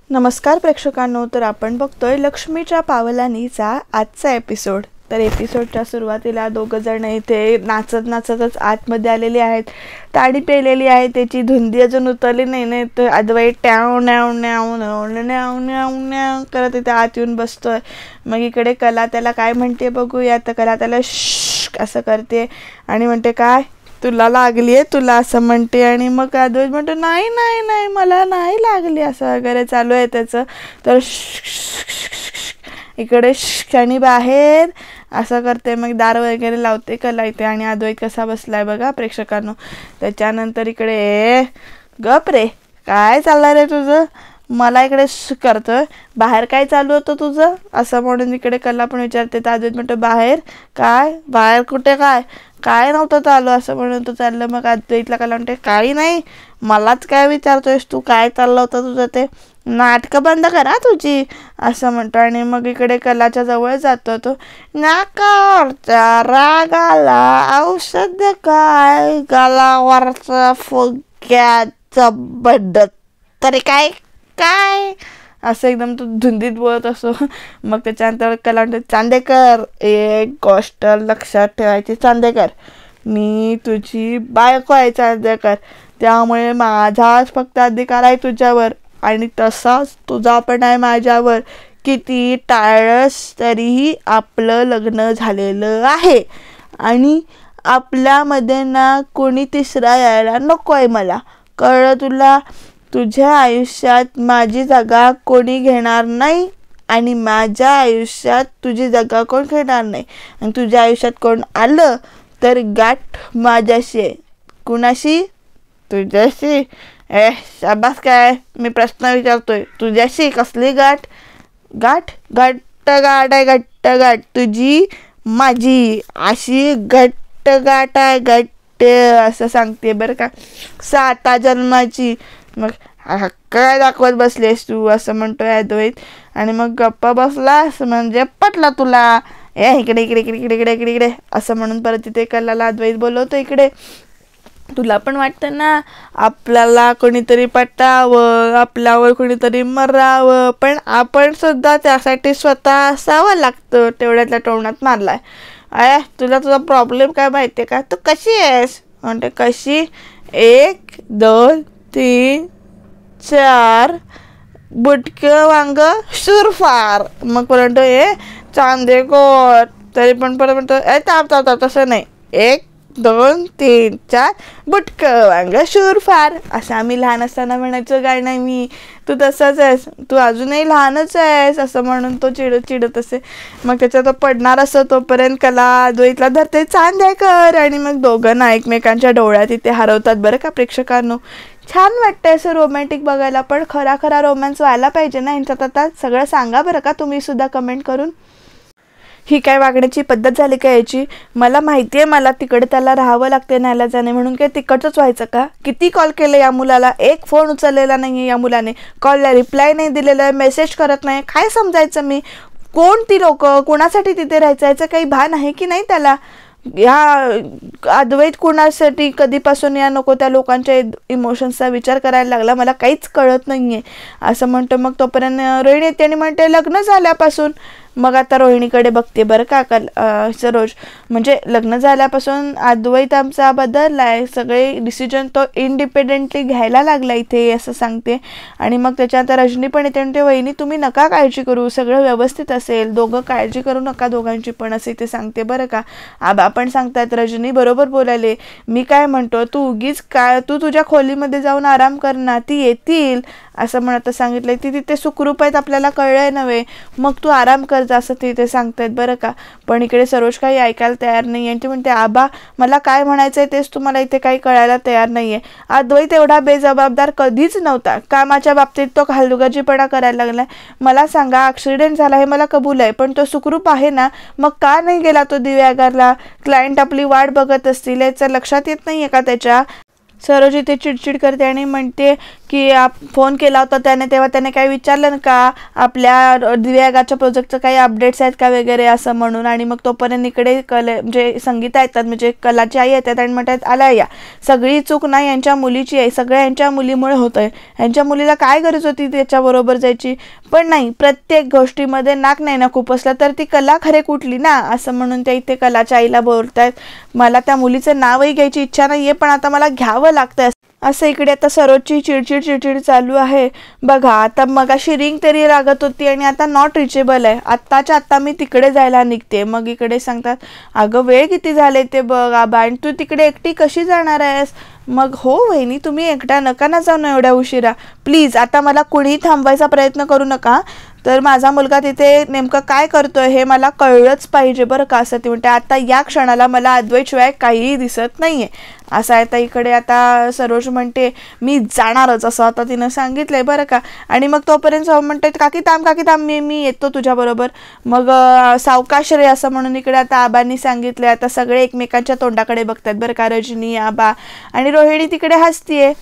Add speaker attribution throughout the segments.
Speaker 1: नमस्कार प्रेक्षकांनो, तर आपण बघतोय लक्ष्मीच्या पावलांनीचा आजचा एपिसोड। तर एपिसोडच्या सुरुवातीला दोघं जण इथे नाचत नाचतच आतमध्ये आलेले आहेत। ताडी पेलेली आहे, त्याची धुंदी अजून उतरली नाही तर अद्वैत ट्याव न्याव न्याव न्याव न्याव न्याव न्याव करत इथे आत येऊन बसतोय। मग इकडे कला त्याला काय म्हणते बघूया। तर कला त्याला असं करते आणि म्हणते काय तुला लागली आहे तुला असं म्हणते। आणि मग अद्वैत म्हणतो नाही नाही नाही मला नाही लागली असं वगैरे चालू आहे त्याचं। तर इकडे आणि बाहेर असं करते, मग दार वगैरे लावते कला इथे। आणि अद्वैत कसा बसलाय बघा प्रेक्षकांनो। त्याच्यानंतर इकडे गप रे काय चाललं रे तुझं, मला इकडे करतोय बाहेर काय चालू होतं तुझं असं म्हणून इकडे कला पण विचारते। तर अद्वैत म्हणतो बाहेर काय, बाहेर कुठे काय काय नव्हतं चालू असं म्हणून तो चाललं। मग अद्वैतला कला म्हणते काही नाही मलाच काय विचारतोयस तू, काय चाललं होतं तुझं ते, नाटकं बंद करा तुझी असं म्हणतो। आणि मग इकडे कलाच्या जवळ जातो तो। नाकावरच्या रागाला औषध काय, गालावरचं फुग्याचं बड्ड तरी काय काय असं एकदम तो धुंदीत बोलत असो। मग त्याच्यानंतर कला म्हणते चांदेकर एक गोष्ट लक्षात ठेवायची चांदेकर, मी तुझी बायको आहे चांदेकर, त्यामुळे माझाच फक्त अधिकार आहे तुझ्यावर आणि तसाच तुझा पण आहे माझ्यावर। किती टाळस तरीही आपलं लग्न झालेलं आहे आणि आपल्यामध्ये ना कोणी तिसरा यायला नको आहे मला, कळलं तुला। तुझ्या आयुष्यात माझी जागा कोणी घेणार नाही आणि माझ्या आयुष्यात तुझी जागा कोण घेणार नाही। आणि तुझ्या आयुष्यात कोण आलं तर गाठ माझ्याशी आहे। कुणाशी, तुझ्याशी। शाबास काय मी प्रश्न विचारतोय, तुझ्याशी कसली गाठ, गाठ घट्ट गाठ आहे, घट्ट गाठ तुझी माझी अशी घट्ट गाठ आहे, घट्ट असं सांगते बरं का, 7 जन्माची। मग काय दाखवत बसलेस तू असं म्हणतोय अद्वैत। आणि मग गप्पा बसलास म्हणजे पटला तुला, इकडे इकडे इकडे इकडे इकडे इकडे इकडे असं म्हणून परत तिथे कलाला अद्वैत बोलवतो इकडे। तुला पण वाटतं ना आपल्याला कोणीतरी पटावं, आपल्यावर कोणीतरी मरावं, पण आपण सुद्धा त्यासाठी स्वतः असावं लागतं, तेवढ्यातल्या टोमण्यात मारलाय। तुला तुझा प्रॉब्लेम काय माहिती आहे का, तू कशी आहेस म्हणते, कशी 1 2 3 4 बुटकं वांग सुरफार। मग म्हणतो चांदेकोर, तरी पण परत म्हणतो ताप तसं नाही, 1 2 3 4 बुटकं वांग शूरफार असं आम्ही लहान असताना म्हणायचो गाणं मी। तू तसंच आहेस, तू अजूनही लहानच आहेस असं म्हणून तो चिडत असे। मग त्याचा तो पडणार असं तोपर्यंत कला अद्वैतला धरते चांदेकर आणि मग दोघांना एकमेकांच्या डोळ्यात इथे हरवतात बरं का प्रेक्षकांनो। छान वाटतंय असं रोमॅन्टिक बघायला, पण खरा रोमॅन्स व्हायला पाहिजे ना यांच्यात, आता सगळं सांगा बरं का तुम्ही सुद्धा कमेंट करून। ही काय वागण्याची पद्धत झाली का याची, मला माहिती आहे मला तिकडे त्याला राहावं लागते न्यायला जाणे म्हणून, काय तिकडचंच व्हायचं का। किती कॉल केले या मुलाला, एक फोन उचललेला नाही आहे या मुलाने, कॉलला रिप्लाय नाही दिलेला आहे, मेसेज करत नाही, काय समजायचं मी, कोण ती लोक, कोणासाठी तिथे राहायचं याचं काही भान आहे की नाही त्याला। ह्या अद्वैत कुणासाठी कधीपासून या नको त्या लोकांच्या इमोशन्सचा विचार करायला लागला, मला काहीच कळत नाही आहे असं म्हणतो। मग तोपर्यंत रोहिणी येते आणि म्हणते लग्न झाल्यापासून, मग आता रोहिणीकडे बघते बरं का सरोज, म्हणजे लग्न झाल्यापासून अद्वैत आमचा बदललाय, सगळे डिसिजन तो इंडिपेंडेंटली घ्यायला लागला इथे असं सांगते। आणि मग त्याच्यानंतर रजनी पण येते म्हणते वहिनी तुम्ही नका काळजी करू, सगळं व्यवस्थित असेल, दोघं काळजी करू नका दोघांची पण असं इथे सांगते बरं का। आबा पण सांगतात रजनी बरोबर बोलायले, मी काय म्हणतो तू उगीच काय तू तुझ्या खोलीमध्ये जाऊन आराम कर ना, ती येतील असं म्हणत सांगितलंय, ती तिथे सुखरूप आहेत आपल्याला कळलंय नव्हे, मग तू आराम कर असं तिथे सांगतायत बरं का। पण इकडे सरोज काही ऐकायला तयार नाही आहे, ती म्हणते आबा मला काय म्हणायचंय तेच तुम्हाला इथे काही कळायला तयार नाहीये। अद्वैत एवढा बेजबाबदार कधीच नव्हता, कामाच्या बाबतीत तो हलगर्जीपणा करायला लागलाय। मला सांगा ॲक्सिडेंट झाला हे मला कबूल आहे, पण तो सुखरूप आहे ना, मग का नाही गेला तो दिव्यागरला, क्लायंट आपली वाट बघत असतील याचं लक्षात येत नाहीये का त्याच्या। सरोज इथे चिडचिड करते आणि म्हणते की फोन केला होता त्याने, तेव्हा त्याने काही विचारलं का आपल्या दिव्यागाच्या प्रोजेक्टचं काही अपडेट्स आहेत का वगैरे असं म्हणून. आणि मग तोपर्यंत इकडे म्हणजे संगीता येतात, म्हणजे कलाची आई येतात आणि म्हणतात आला या, सगळी चूक नाही यांच्या मुलीची आहे, सगळं यांच्या मुलीमुळे होतं आहे, यांच्या मुलीला काय गरज होती त्याच्याबरोबर जायची, पण नाही प्रत्येक गोष्टीमध्ये नाक नाही ना खूप असलं तर ती कला खरे कुठली ना, असं म्हणून त्या इथे कलाच्या आईला बोलतायत. मला त्या मुलीचं नावही घ्यायची इच्छा नाही आहे, पण आता मला घ्यावं लागतं असं. इकडे आता सरोजची चिडचिड चालू आहे बघा. आता मगाशी रिंग तरी लागत होती आणि आता नॉट रिचेबल आहे, आत्ताच्या आत्ता मी तिकडे जायला निघते. मग इकडे सांगतात अगं वेळ किती झाले ते बघ आबा, आणि तू तिकडे एकटी कशी जाणार आहेस. मग हो वहिनी तुम्ही एकट्या नका ना जाऊ ना एवढ्या उशिरा, प्लीज आता मला कुणीही थांबवायचा प्रयत्न करू नका. तर माझा मुलगा तिथे नेमकं काय करतोय हे मला कळलंच पाहिजे बरं का, असं ती म्हणते. आता या क्षणाला मला अद्वैतशिवाय काहीही दिसत नाहीये असं आहे. आता इकडे आता सरोज म्हणते मी जाणारच असं आता तिनं सांगितलंय बरं का. आणि मग तोपर्यंत म्हणते काकी थांब मी येतो तुझ्याबरोबर. मग सावकाश रे असं म्हणून इकडे आता आबांनी सांगितलंय. आता सगळे एकमेकांच्या तोंडाकडे बघतात बरं का, रजनी आबा आणि रोहिणी तिकडे हसतीये.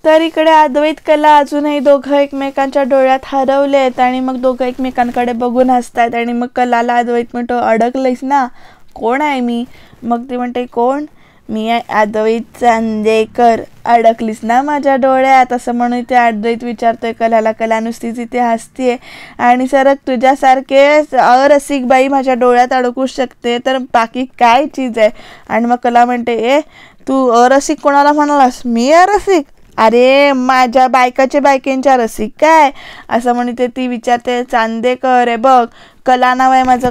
Speaker 1: तर इकडे अद्वैत कला अजूनही दोघं एकमेकांच्या डोळ्यात हरवलेत आणि मग दोघं एकमेकांकडे बघून हसतात. आणि मग कलाला अद्वैत म्हणतो अडकलंयस ना, कोण आहे मी. मग ती म्हणते कोण, मी आहे अद्वैत चांदेकर, अडकलीस ना माझ्या डोळ्यात असं म्हणून ते अद्वैत विचारतोय कलाला. कला नुसतीच इथे हसतीये आणि सरक तुझ्यासारखे अरसिक बाई माझ्या डोळ्यात अडकू शकते तर बाकी काय चीज आहे. आणि मग कला म्हणते ए तू अरसिक कोणाला म्हणालास, मी अरसिक, अरे माझ्या बायकांच्या रसिक काय असं म्हणते ती विचारते. चांदेकर आहे बघ, कला नाव आहे माझं,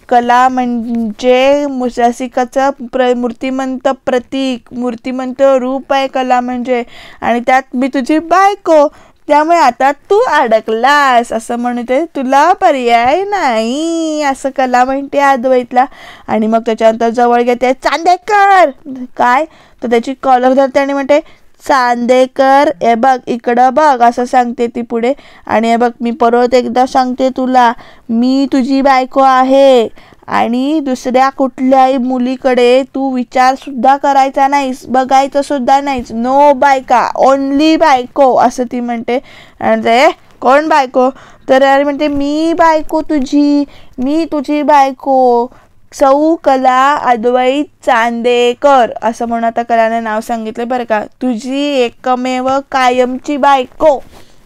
Speaker 1: कला म्हणजे रसिकाचं मूर्तिमंत प्रतीक, मूर्तिमंत रूप आहे कला म्हणजे, आणि त्यात मी तुझी बायको, त्यामुळे आता तू अडकलास असं म्हणते, तुला पर्याय नाही असं कला म्हणते अद्वैतला. आणि मग त्याच्यानंतर जवळ घेते चांदेकर काय, तर त्याची कॉलर धरते आणि म्हणते चांदेकर हे बघ इकडं बघ असं सांगते ती पुढे. आणि हे बघ मी परत एकदा सांगते तुला, मी तुझी बायको आहे आणि दुसऱ्या कुठल्याही मुलीकडे तू विचार सुद्धा करायचा नाहीस, बघायचं सुद्धा नाहीस, नो बायका ओनली बायको असं ती म्हणते. आणि ते कोण बायको, तर अरे म्हणते मी बायको तुझी, मी तुझी बायको सौ कला अद्वैत चांदेकर असं म्हणून आता कलाने नाव सांगितलं बरं का, तुझी एकमेव कायमची बायको.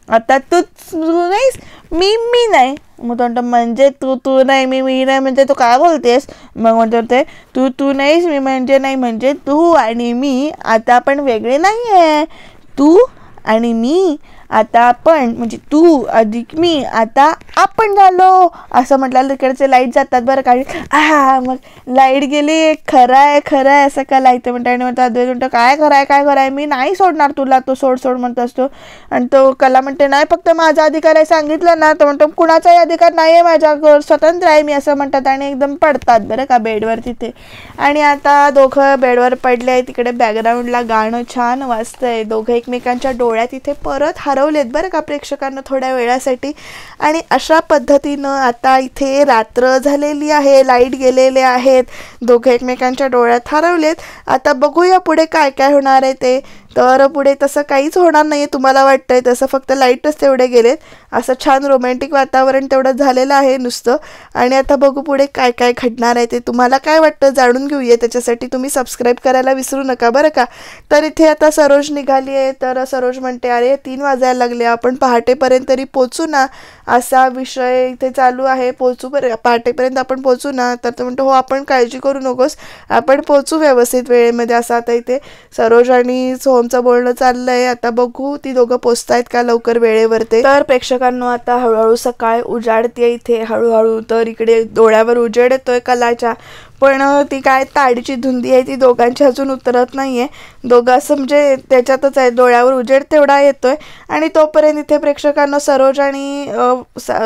Speaker 1: आता तूच नाहीस, मी नाही. मग तो म्हणतो म्हणजे तू नाही मी नाही म्हणजे तू काय बोलतेस. मग म्हणतो तू नाहीस मी म्हणजे तू आणि मी आता आपण वेगळे नाही आहे, तू आणि मी आता आपण म्हणजे तू अधिक मी आता आपण झालो असं म्हटलं. तिकडचे लाईट जातात बरं का, मग लाईट गेली, खरं आहे असं का लाईट म्हणतो. आणि म्हणतो अद्वैत म्हणतो काय खरं आहे मी नाही सोडणार तुला, तो सोड म्हणत असतो. आणि तो कला म्हणते नाही फक्त माझा अधिकार आहे सांगितलं ना, तो म्हणतो कुणाचाही अधिकार नाही आहे माझ्यावर, स्वतंत्र आहे मी असं म्हणतात. आणि एकदम पडतात बरं का बेडवर तिथे. आणि आता दोघं बेडवर पडले आहे, तिकडे बॅकग्राऊंडला गाणं छान वाजतंय, दोघं एकमेकांच्या डोळ्यात इथे परत हरवलेत बरं का प्रेक्षकांना थोड्या वेळासाठी. आणि अशा पद्धतीनं आता इथे रात्र झालेली आहे, लाईट गेलेले आहेत, दोघं एकमेकांच्या डोळ्यात हरवलेत. आता बघूया पुढे काय काय होणार आहे ते. तर पुढे तसं काहीच होणार नाही तुम्हाला वाटतंय तसं, फक्त लाईटच तेवढे गेलेत. असं छान रोमॅन्टिक वातावरण तेवढं झालेलं आहे नुसतं. आणि आता बघू पुढे काय काय घडणार आहे ते. तुम्हाला काय वाटतं जाणून घेऊया, त्याच्यासाठी तुम्ही सबस्क्राईब करायला विसरू नका बरं का. तर इथे आता सरोज निघाली आहे, तर सरोज म्हणते अरे 3 वाजायला लागले, आपण पहाटेपर्यंत तरी पोचू ना, असा विषय इथे चालू आहे, पहाटेपर्यंत आपण पोचू ना. तर तो म्हणतो हो आपण काळजी करू नकोस, आपण पोचू व्यवस्थित वेळेमध्ये असं आता इथे सरोज आणि सोहमचं बोलणं चाललंय. आता बघू ती दोघं पोचतायत का लवकर वेळेवर ते. तर प्रेक्षकांनो आता हळूहळू सकाळ उजाडते इथे हळूहळू. तर इकडे डोळ्यावर उजेड येतोय कलाच्या, पण ती काय ताडीची धुंदी आहे ती दोघांची अजून उतरत नाहीये. दोघं असं म्हणजे त्याच्यातच आहे, डोळ्यावर उजेड तेवढा येतोय. आणि तोपर्यंत इथे प्रेक्षकांना सरोज आणि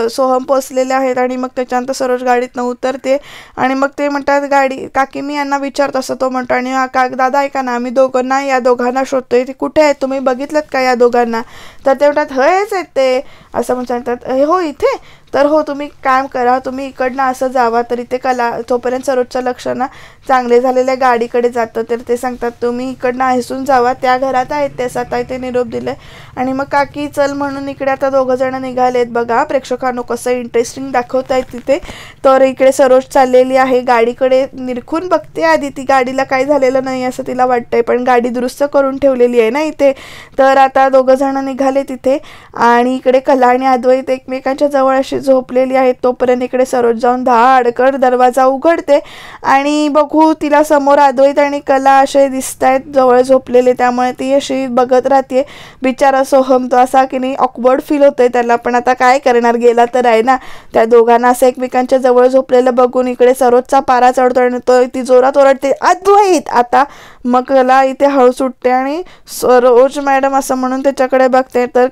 Speaker 1: सोहम पोचलेले आहेत. आणि मग त्याच्यानंतर सरोज गाडीतनं उतरते आणि मग ते म्हणतात गाडी काकी मी यांना विचारत असं तो म्हणतो. आणि हा दादा ऐका ना, आम्ही दोघं ना या दोघांना शोधतोय, ते कुठे आहेत तुम्ही बघितलं का या दोघांना. तर ते म्हणतात हेच आहेत ते असं म्हणतात. हो इथे, तर हो तुम्ही काम करा, तुम्ही इकडनं असं जावा. तर इथे कला तोपर्यंत सरोजचं लक्ष ना चांगले झालेल्या गाडीकडे जातं. तर ते सांगतात तुम्ही इकडनं हसून जावा, त्या घरात आहेत ते आता इथे निरोप दिले. आणि मग काकी चल म्हणून इकडे आता दोघं जण निघालेत. बघा प्रेक्षकांनो कसं इंटरेस्टिंग दाखवतायत तिथे. तर इकडे सरोज चाललेली आहे, गाडीकडे निरखून बघते आधी, ती गाडीला काय झालेलं नाही असं तिला वाटतंय, पण गाडी दुरुस्त करून ठेवलेली आहे ना इथे. तर आता दोघं जण निघाले तिथे आणि इकडे कला आणि अद्वैत एकमेकांच्या जवळ अशी झोपलेली आहेत. तोपर्यंत इकडे सरोज जाऊन धाडकन दरवाजा उघडते आणि बघू तिला समोर अद्वैत आणि कला असे दिसत आहेत जवळ झोपलेले. त्यामुळे ती अशी बघत राहते. बिचारा सोहम तो असा की नाही ऑकवर्ड फील होतोय त्याला, पण आता काय करणार, गेला तर आहे ना. त्या दोघांना असं एकमेकांच्या जवळ झोपलेलं बघून इकडे सरोजचा पारा चढतो आणि तो ती जोरात ओरडते अद्वैत आता. मग कला इथे हळू सुटते आणि सरोज मॅडम असं म्हणून त्याच्याकडे बघते. तर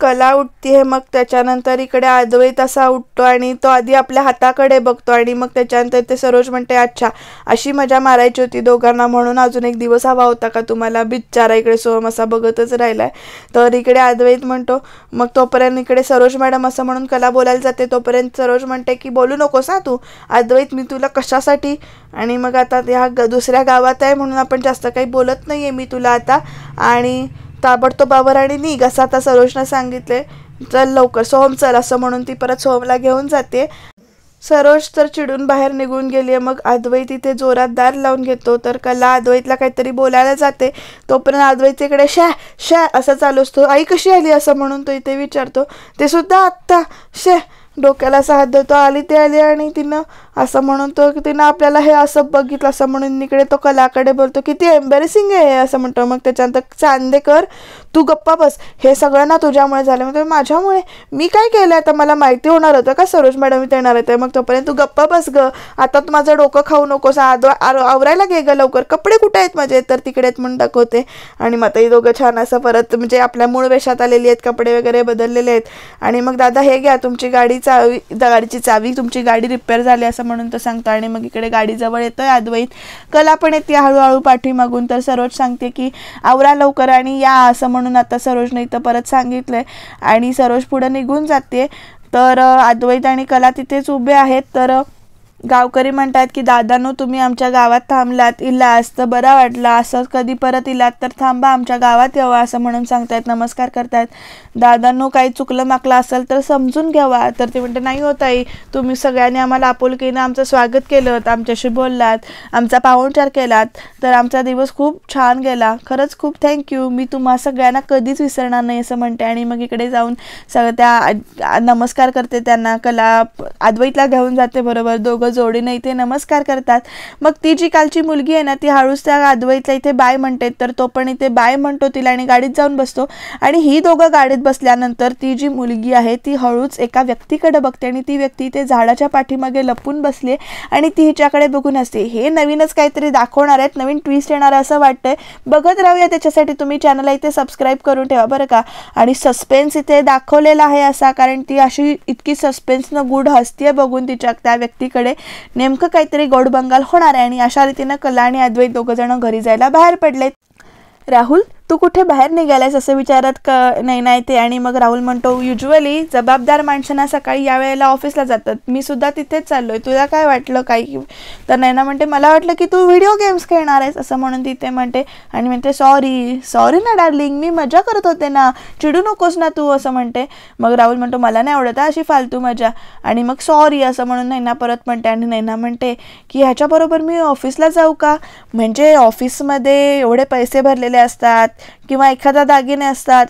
Speaker 1: कला उठते. मग त्याच्यानंतर इकडे अद्वैत असा उठतो आणि तो आधी आपल्या हाताकडे बघतो आणि मग त्याच्यानंतर ते सरोज म्हणते अच्छा अशी मजा मारायची होती दोघांना, म्हणून अजून एक दिवस हवा होता का तुम्हाला. बिचारा इकडे सोहम असा बघतच राहिलाय. तर इकडे अद्वैत म्हणतो. मग तोपर्यंत इकडे सरोज मॅडम असं म्हणून कला बोलायला जाते. तोपर्यंत सरोज म्हणते की बोलू नकोस ना तू अद्वैत, मी तुला कशासाठी. आणि मग आता ह्या दुसऱ्या गावात आहे म्हणून आपण जास्त काही बोलत नाहीये मी तुला आता, आणि ताबडतोबावर आणि निघ असं आता सरोजनं सांगितले. चल लवकर सोहम चल असं म्हणून ती परत सोहमला घेऊन जाते. सरोज तर चिडून बाहेर निघून गेली आहे. मग अद्वैत इथे जोरात दार लावून घेतो. तर कला अद्वैतला काहीतरी बोलायला जाते. तोपर्यंत अद्वैत इकडे शॅ शॅ असं चालू असतो. आई कशी आली असं म्हणून तो इथे विचारतो. ते सुद्धा आत्ता शॅ डोक्याला असा हात देतो. आली ते आली आणि तिनं असं म्हणून तो तिनं आपल्याला हे असं बघितलं असं म्हणून इकडे तो कलाकडे बोलतो किती एम्बॅरेसिंग आहे हे असं म्हणतो. मग त्याच्यानंतर चांदेकर तू गप्पा बस, हे सगळं ना तुझ्यामुळे झालं. म्हणजे माझ्यामुळे मी काय केलं आता मला माहिती होणार होतं का सरोज मॅडम इथे येणार आहे. मग तोपर्यंत तू गप्पा बस ग, आता तू माझं डोकं खाऊ नकोस, आवरायला घे ग लवकर, कपडे कुठे आहेत माझे, तर तिकडे आहेत म्हणून दाखवते. आणि मग ही दोघं छान असं परत म्हणजे आपल्या मूळ वेशात आलेली आहेत, कपडे वगैरे बदललेले आहेत. आणि मग दादा हे घ्या तुमची गाडीची चावी, तुमची गाडी रिपेअर झाली असं म्हणून तो सांगतो. आणि मग इकडे गाडीजवळ येतोय अद्वैत. कला पण येते हळूहळू पाठीमागून. तर सरोज सांगते की आवरा लवकर आणि या असं म्हणून आता सरोजने इथं परत सांगितलंय आणि सरोज पुढे निघून जाते. तर अद्वैत आणि कला तिथेच उभे आहेत. तर गावकरी म्हणतात की दादांनो तुम्ही आमच्या गावात थांबलात, इलास तर बरा वाटला, असं कधी परत इलात तर थांबा आमच्या गावात यावं असं म्हणून सांगतायत, नमस्कार करतायत. दादांनो काही चुकलं माकलं असेल तर समजून घ्यावा. तर ते म्हणते नाही होत आई, तुम्ही सगळ्यांनी आम्हाला आपुलकीनं आमचं स्वागत केलं, आमच्याशी बोललात, आमचा पाहुणचार केलात, तर आमचा दिवस खूप छान गेला, खरंच खूप थँक्यू, मी तुम्हा सगळ्यांना कधीच विसरणार नाही असं म्हणते. आणि मग इकडे जाऊन सगळं त्या नमस्कार करते त्यांना. कला अद्वैतला घेऊन जाते बरोबर, दोघं जोडीने इथे नमस्कार करतात. मग ती जी कालची मुलगी आहे ना ती हळूच त्या अद्वैतला इथे बाय म्हणते. तर तो पण इथे बाय म्हणतो तिला आणि गाडीत जाऊन बसतो. आणि ही दोघं गाडीत बसल्यानंतर ती जी मुलगी आहे ती हळूच एका व्यक्तीकडे बघते आणि ती व्यक्ती इथे झाडाच्या पाठीमागे लपून बसली आणि ती हिच्याकडे बघून असते. हे नवीनच काहीतरी दाखवणार आहेत, नवीन ट्विस्ट येणार असं वाटतंय, बघत राहूया. त्याच्यासाठी तुम्ही चॅनलला इथे सबस्क्राईब करून ठेवा बरं का. आणि सस्पेन्स इथे दाखवलेला आहे असा, कारण ती अशी इतकी सस्पेन्सनं गूढ हसतीये बघून तिच्या त्या व्यक्तीकडे, नेमकं काहीतरी गोड बंगाल होणार आहे. आणि अशा रीतीनं कला आणि अद्वैत दोघं जण घरी जायला बाहेर पडलेत. राहुल तू कुठे बाहेर निघालायस असं विचारत नाही ते. आणि मग राहुल म्हणतो युजुअली जबाबदार माणसांना सकाळी या वेळेला ऑफिसला जातात, मी सुद्धा तिथेच चाललोय, तुला काय वाटलं काही. तर नैना म्हणते मला वाटलं की तू व्हिडिओ गेम्स खेळणार आहेस असं म्हणून तिथे म्हणते. आणि म्हणते सॉरी ना डार्लिंग, मी मजा करत होते ना, चिडू नकोस ना तू असं म्हणते. मग राहुल म्हणतो मला नाही आवडत अशी फालतू मजा. आणि मग सॉरी असं म्हणून नैना परत म्हणते. आणि नैना म्हणते की ह्याच्याबरोबर मी ऑफिसला जाऊ का, म्हणजे ऑफिसमध्ये एवढे पैसे भरलेले असतात किंवा एखादा दागिने असतात,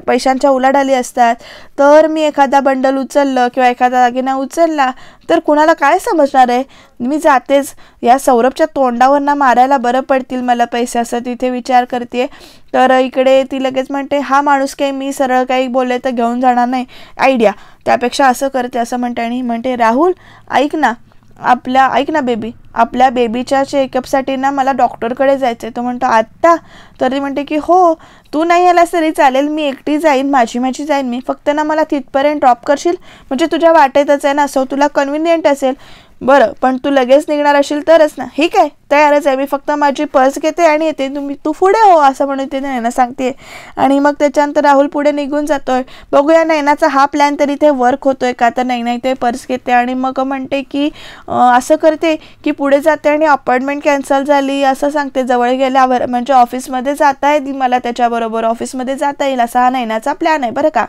Speaker 1: पैशांच्या उलाढाली असतात, तर मी एखादा बंडल उचललं किंवा एखादा दागिना उचलला तर कुणाला काय समजणार आहे, मी जातेच, या सौरभच्या तोंडावरना मारायला बरं पडतील मला पैसे असं तिथे विचार करते. तर इकडे ती लगेच म्हणते हा माणूस काही मी सरळ काही बोलले तर घेऊन जाणार नाही, आयडिया, त्यापेक्षा असं करते असं म्हणते. आणि म्हणते राहुल ऐक ना बेबी, आपल्या बेबीच्या चेकअपसाठी ना मला डॉक्टरकडे जायचं आहे. तो म्हणतो आत्ता. तर ती म्हणते की हो तू नाही आलास तरी चालेल, मी एकटी जाईन, माझी जाईन मी, फक्त ना मला तिथपर्यंत ड्रॉप करशील, म्हणजे तुझ्या वाटेतच आहे ना, सो तुला कन्व्हिनियंट असेल. बरं, पण तू लगेच निघणार असेल तरच ना. ठीक आहे, तयारच आहे मी, फक्त माझी पर्स घेते आणि येते, तू पुढे हो असं म्हणून ते नैना सांगते. आणि मग त्याच्यानंतर राहुल पुढे निघून जातोय. बघूया नैनाचा हा प्लॅन तरी इथे वर्क होतोय का. तर नैना इथे पर्स घेते आणि मग म्हणते की असं करते की पुढे जाते आणि अपॉइंटमेंट कॅन्सल झाली असं सांगते. जवळ गेल्यावर म्हणजे ऑफिसमध्ये जाता येईल मला, त्याच्याबरोबर ऑफिसमध्ये जाता येईल असा हा नैनाचा प्लॅन आहे बरं का.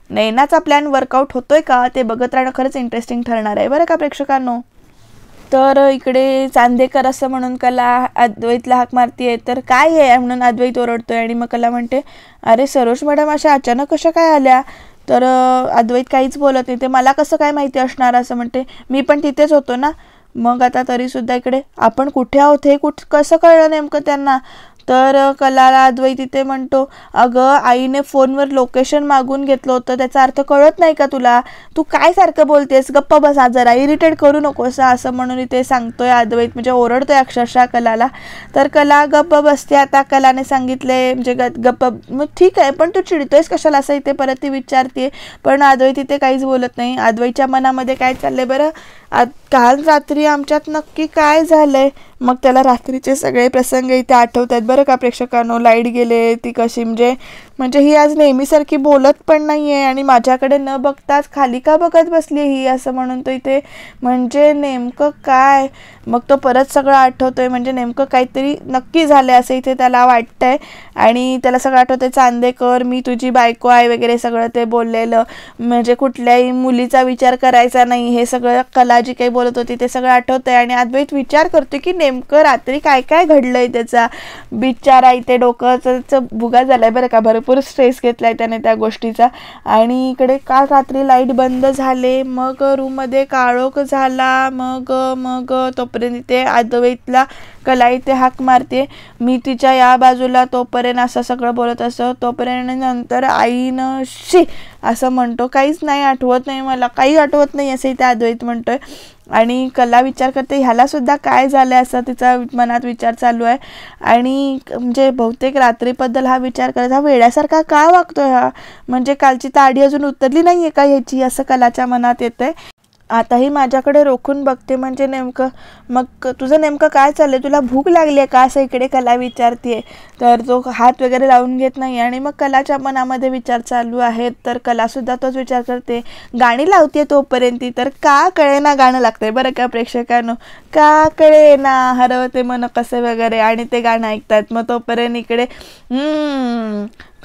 Speaker 1: नैनाचा प्लॅन वर्कआउट होतोय का ते बघत राहणं खरंच इंटरेस्टिंग ठरणार आहे बरं का प्रेक्षकांनो. तर इकडे चांदेकर असं म्हणून कला अद्वैतला हाक मारतीये. तर काय आहे म्हणून अद्वैत ओरडतोय आणि मग कला म्हणते अरे सरोज मॅडम अशा अचानक कशा काय आल्या. तर अद्वैत काहीच बोलत नाही. ते मला कसं काय माहिती असणार असं म्हणते. मी पण तिथेच होतो ना. मग आता तरीसुद्धा इकडे आपण कुठे आहोत हे कसं कळलं नेमकं त्यांना. तर कलाला अद्वैत तिथे म्हणतो अगं आईने फोनवर लोकेशन मागून घेतलं होतं, त्याचा अर्थ कळत नाही का तुला. तू काय सारखं बोलतेस, गप्प बसा जरा, इरिटेट करू नकोस असं म्हणून इथे सांगतोय अद्वैत, म्हणजे ओरडतोय अक्षरशः कलाला. तर कला गप्प बसते. आता कलाने सांगितले म्हणजे गप्प, मग ठीक आहे पण तू चिडतोयस कशाला असं इथे परत ती विचारते. पण अद्वैत इथे काहीच बोलत नाही. अद्वैतच्या मनामध्ये काय चाललंय बरं, काल रात्री आमच्यात नक्की काय झालंय. मग त्याला रात्रीचे सगळे प्रसंग इथे आठवत आहेत बरं का प्रेक्षकांनो. लाईट गेले, ती कशी म्हणजे ही आज नेहमीसारखी बोलत पण नाही आहे आणि माझ्याकडे न बघताच खाली का बघत बसली ही असं म्हणून तो इथे म्हणजे नेमकं काय. मग तो परत सगळं आठवतोय म्हणजे नेमकं काहीतरी नक्की झालं असं इथे त्याला वाटतंय. आणि त्याला सगळं आठवतंय, चांदेकर मी तुझी बायको आहे वगैरे सगळं ते बोललेलं, म्हणजे कुठल्याही मुलीचा विचार करायचा नाही हे सगळं कला जी काही बोलत होती ते सगळं आठवतंय. आणि अद्वैत विचार करतोय की नेमकं रात्री काय काय घडलंय. त्याचा बिचारा इथे डोकं भुगा झालाय बरं का, भरपूर स्ट्रेस घेतलाय त्याने त्या गोष्टीचा. आणि इकडे काल रात्री लाईट बंद झाले, मग रूममध्ये काळोख झाला, मग तोपर्यंत ते अद्वैतला कला इथे हाक मारते मी तिच्या या बाजूला, तोपर्यंत असं सगळं बोलत असं. तोपर्यंत नंतर आईनं शी असं म्हणतो काहीच नाही आठवत नाही मला, काही आठवत नाही असं इथे अद्वैत म्हणतोय. आणि कला विचार करते ह्याला सुद्धा काय झालं असं तिचा मनात विचार चालू आहे. आणि म्हणजे बहुतेक रात्रीबद्दल हा विचार करत हा वेड्यासारखा का वागतोय हा, म्हणजे कालची ताडी अजून उतरली नाही आहे का ह्याची असं कलाच्या मनात येतंय. आताही माझ्याकडे रोखून बघते म्हणजे नेमकं मग तुझं नेमकं काय चाललंय, तुला भूक लागली आहे का असं इकडे कला विचारते. तर तो हात वगैरे लावून घेत नाही आणि मग कलाच्या मनामध्ये विचार चालू आहेत. तर कलासुद्धा तोच विचार करते, गाणी लावते तोपर्यंत. तर का कळे ना गाणं लागतंय बरं का प्रेक्षकांनो, का कळे ना हरवते मन कसे वगैरे, आणि ते गाणं ऐकतात. मग तोपर्यंत इकडे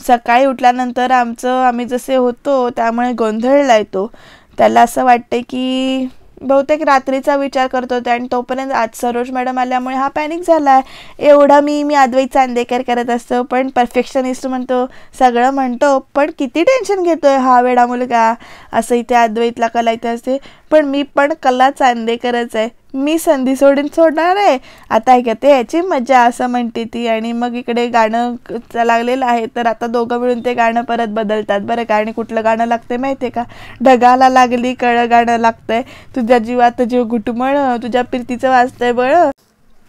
Speaker 1: सकाळी उठल्यानंतर आम्ही जसे होतो त्यामुळे गोंधळला येतो. त्याला असं वाटते की बहुतेक रात्रीचा विचार करत होते आणि तोपर्यंत आज सरोज मॅडम आल्यामुळे हा पॅनिक झाला आहे. एवढा मी अद्वैत चांदेकर करत असतो, पण परफेक्शनिस्ट म्हणतो, सगळं म्हणतो, पण किती टेन्शन घेतोय हा वेडा मुलगा असं इथे अद्वैतला कला इथे असते. पण मी पण कला चांदेकरच आहे, मी संधी सोडणार आहे आता ऐकते याची मजा असं म्हणते ती. आणि मग इकडे गाणं लागलेलं आहे तर आता दोघं मिळून ते गाणं परत बदलतात बरं का. आणि कुठलं गाणं लागतंय माहिती आहे का, ढगाला लागली कळ गाणं लागतंय. तुझ्या जीवात जीव घुटमळ तुझ्या प्रीतीचं वाजतंय बळ,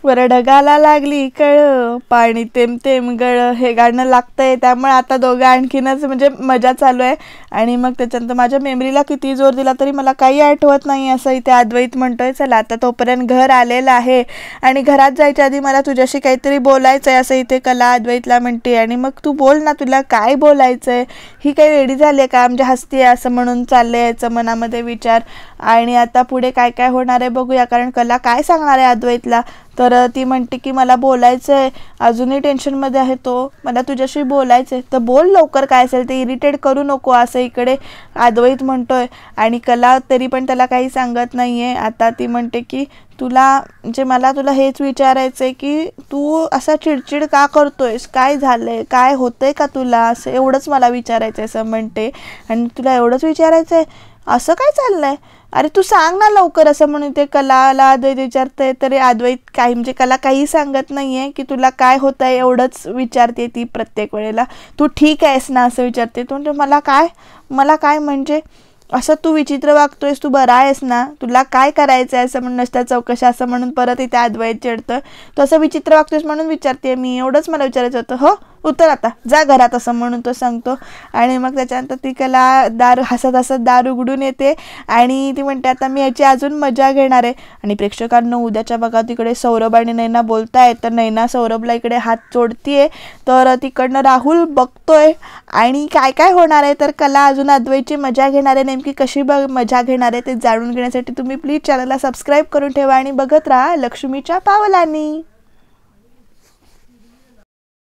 Speaker 1: वर ढगाला लागली कळ पाणी तेम तेम गळ, हे गाणं लागतंय. त्यामुळे आता दोघं आणखीनच म्हणजे मजा चालू आहे. आणि मग त्याच्यानंतर माझ्या मेमरीला किती जोर दिला तरी मला काही आठवत नाही असं इथे अद्वैत म्हणतोय. चला आता तोपर्यंत घर आलेलं आहे आणि घरात जायच्या आधी मला तुझ्याशी काहीतरी बोलायचं आहे असं इथे कला अद्वैतला म्हणते. आणि मग तू बोल ना, तुला काय बोलायचं आहे, ही काही रेडी झाली आहे का, म्हणजे हसते असं म्हणून चाललंय याचं मनामध्ये विचार. आणि आता पुढे काय काय होणार आहे बघूया, कारण कला काय सांगणार आहे अद्वैतला. तर ती म्हणते की मला बोलायचं आहे, अजूनही टेन्शनमध्ये आहे तो, मला तुझ्याशी बोलायचं आहे, तर बोल लवकर काय असेल ते, इरिटेट करू नको असं इकडे अद्वैत म्हणतोय. आणि कला तरी पण त्याला काही सांगत नाही आहे. आता ती म्हणते की मला तुला हेच विचारायचं आहे की तू असा चिडचिड का करतोयस, काय झालंय, काय होतंय का तुला, असं एवढंच मला विचारायचं आहे असं म्हणते. आणि तुला एवढंच विचारायचं आहे, असं काय चाललंय, अरे तू सांग ना लवकर असं म्हणून ते कलाला अद्वैत विचारते. तरी अद्वैत काही म्हणजे कला काही सांगत नाही आहे की तुला काय होतं आहे, एवढंच विचारते ती प्रत्येक वेळेला. तू ठीक आहेस ना असं विचारते. तू मला काय म्हणजे असं तू विचित्र वागतोयस, तू बरा आहेस ना, तुला काय करायचं आहे असं म्हणून नसत्या चौकशा असं म्हणून परत इथे अद्वैत चिडतं. तू असं विचित्र वागतोयस म्हणून विचारते मी, एवढंच मला विचारायचं होतं. हो उतर आता, जा घरात, असं म्हणून तो सांगतो. आणि मग त्याच्यानंतर ती कला दार हसत हसत दार उघडून येते आणि ती म्हणते आता मी याची अजून मजा घेणार आहे. आणि प्रेक्षकांना उद्याच्या बघा तिकडे सौरभ आणि नैना बोलतायत, तर नैना सौरभला इकडे हात जोडतीये, तर तिकडनं राहुल बघतोय आणि काय काय होणार आहे, तर कला अजून अद्वैतची मजा घेणार आहे. नेमकी कशी मजा घेणार आहे ते जाणून घेण्यासाठी तुम्ही प्लीज चॅनलला सबस्क्राईब करून ठेवा आणि बघत राहा लक्ष्मीच्या पावलांनी.